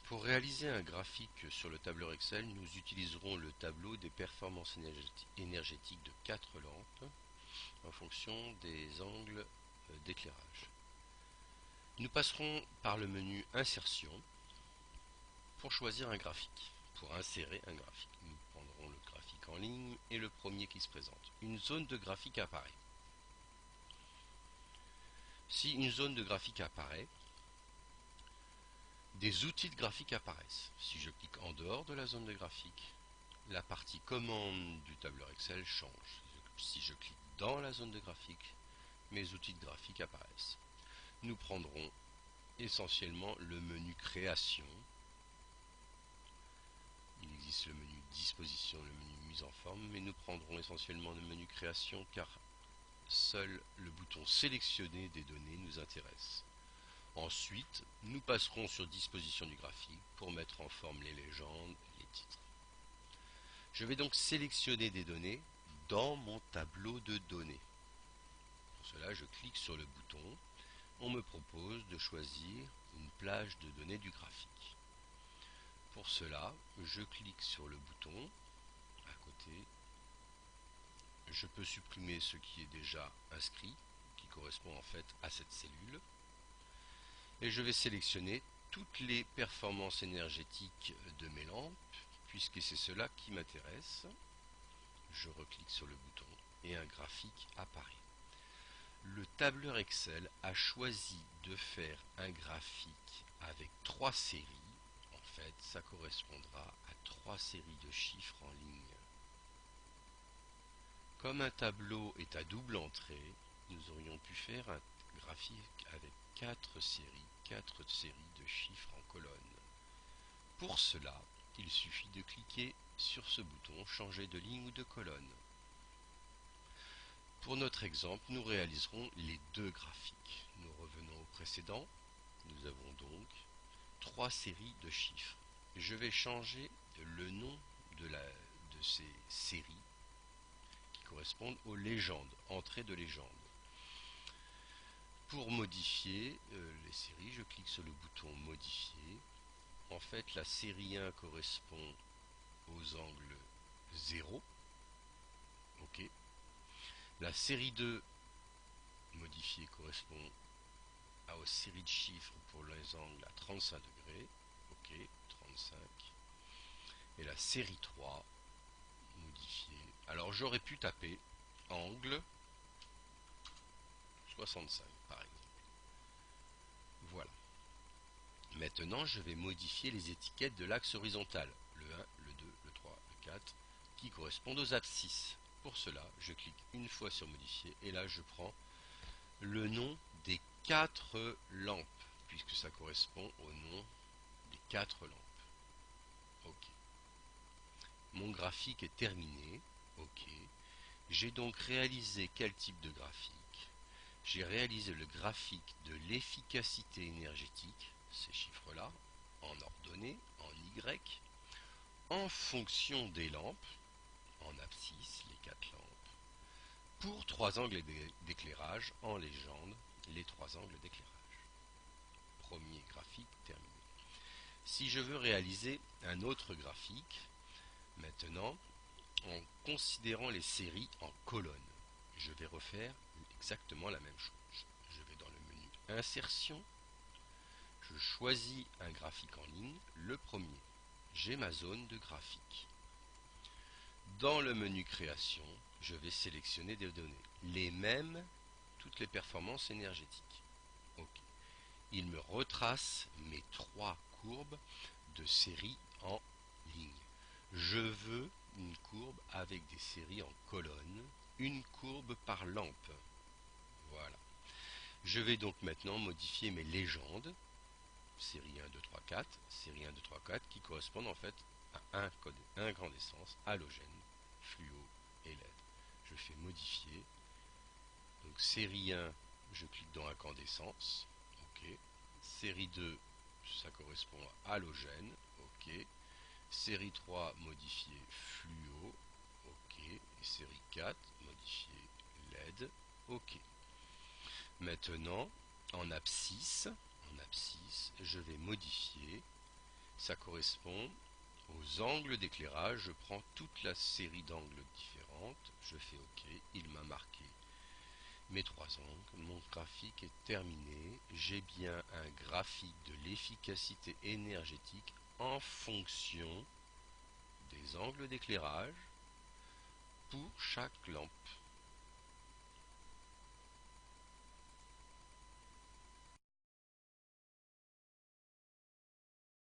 Pour réaliser un graphique sur le tableur Excel, nous utiliserons le tableau des performances énergétiques de 4 lampes en fonction des angles d'éclairage. Nous passerons par le menu Insertion pour choisir un graphique. Pour insérer un graphique, nous prendrons le graphique en ligne et le premier qui se présente. Une zone de graphique apparaît. Si une zone de graphique apparaît, des outils de graphique apparaissent. Si je clique en dehors de la zone de graphique, la partie commande du tableur Excel change. Si je clique dans la zone de graphique, mes outils de graphique apparaissent. Nous prendrons essentiellement le menu création. Il existe le menu disposition, le menu mise en forme, mais nous prendrons essentiellement le menu création car seul le bouton sélectionner des données nous intéresse. Ensuite, nous passerons sur disposition du graphique pour mettre en forme les légendes et les titres. Je vais donc sélectionner des données dans mon tableau de données. Pour cela, je clique sur le bouton. On me propose de choisir une plage de données du graphique. Pour cela, je clique sur le bouton à côté. Je peux supprimer ce qui est déjà inscrit, qui correspond en fait à cette cellule. Et je vais sélectionner toutes les performances énergétiques de mes lampes, puisque c'est cela qui m'intéresse. Je reclique sur le bouton et un graphique apparaît. Le tableur Excel a choisi de faire un graphique avec 3 séries. En fait, ça correspondra à 3 séries de chiffres en ligne. Comme un tableau est à double entrée, nous aurions pu faire un graphique avec 4 séries de chiffres en colonne. Pour cela, il suffit de cliquer sur ce bouton changer de ligne ou de colonne. Pour notre exemple, nous réaliserons les deux graphiques. Nous revenons au précédent. Nous avons donc 3 séries de chiffres. Je vais changer le nom de ces séries qui correspondent aux légendes, entrées de légendes. Pour modifier les séries, je clique sur le bouton modifier. En fait, la série 1 correspond aux angles 0. OK. La série 2 modifiée correspond aux séries de chiffres pour les angles à 35 degrés. OK, 35. Et la série 3 modifiée. Alors j'aurais pu taper angle 65 par exemple. Voilà. Maintenant, je vais modifier les étiquettes de l'axe horizontal, le 1, le 2, le 3, le 4, qui correspondent aux abscisses. Pour cela, je clique une fois sur modifier et là je prends le nom des 4 lampes, puisque ça correspond au nom des 4 lampes. OK. Mon graphique est terminé. OK. J'ai donc réalisé quel type de graphique? J'ai réalisé le graphique de l'efficacité énergétique, ces chiffres-là, en ordonnée, en Y, en fonction des lampes, en abscisse, les 4 lampes, pour 3 angles d'éclairage, en légende, les 3 angles d'éclairage. Premier graphique terminé. Si je veux réaliser un autre graphique, maintenant, en considérant les séries en colonnes, je vais refaire exactement la même chose. Je vais dans le menu Insertion, je choisis un graphique en ligne, le premier. J'ai ma zone de graphique. Dans le menu Création, je vais sélectionner des données, les mêmes, toutes les performances énergétiques. OK. Il me retrace mes 3 courbes de séries en ligne. Je veux une courbe avec des séries en colonne, une courbe par lampe. Voilà. Je vais donc maintenant modifier mes légendes, série 1, 2, 3, 4, série 1, 2, 3, 4, qui correspondent en fait à incandescence, halogène, fluo et LED. Je fais modifier. Donc série 1, je clique dans incandescence. OK. Série 2, ça correspond à halogène. OK. Série 3, modifié fluo. OK. Et série 4, modifié LED. OK. Maintenant, en abscisse, je vais modifier ça correspond aux angles d'éclairage. Je prends toute la série d'angles différentes, je fais OK, il m'a marqué mes 3 angles, mon graphique est terminé. J'ai bien un graphique de l'efficacité énergétique en fonction des angles d'éclairage pour chaque lampe.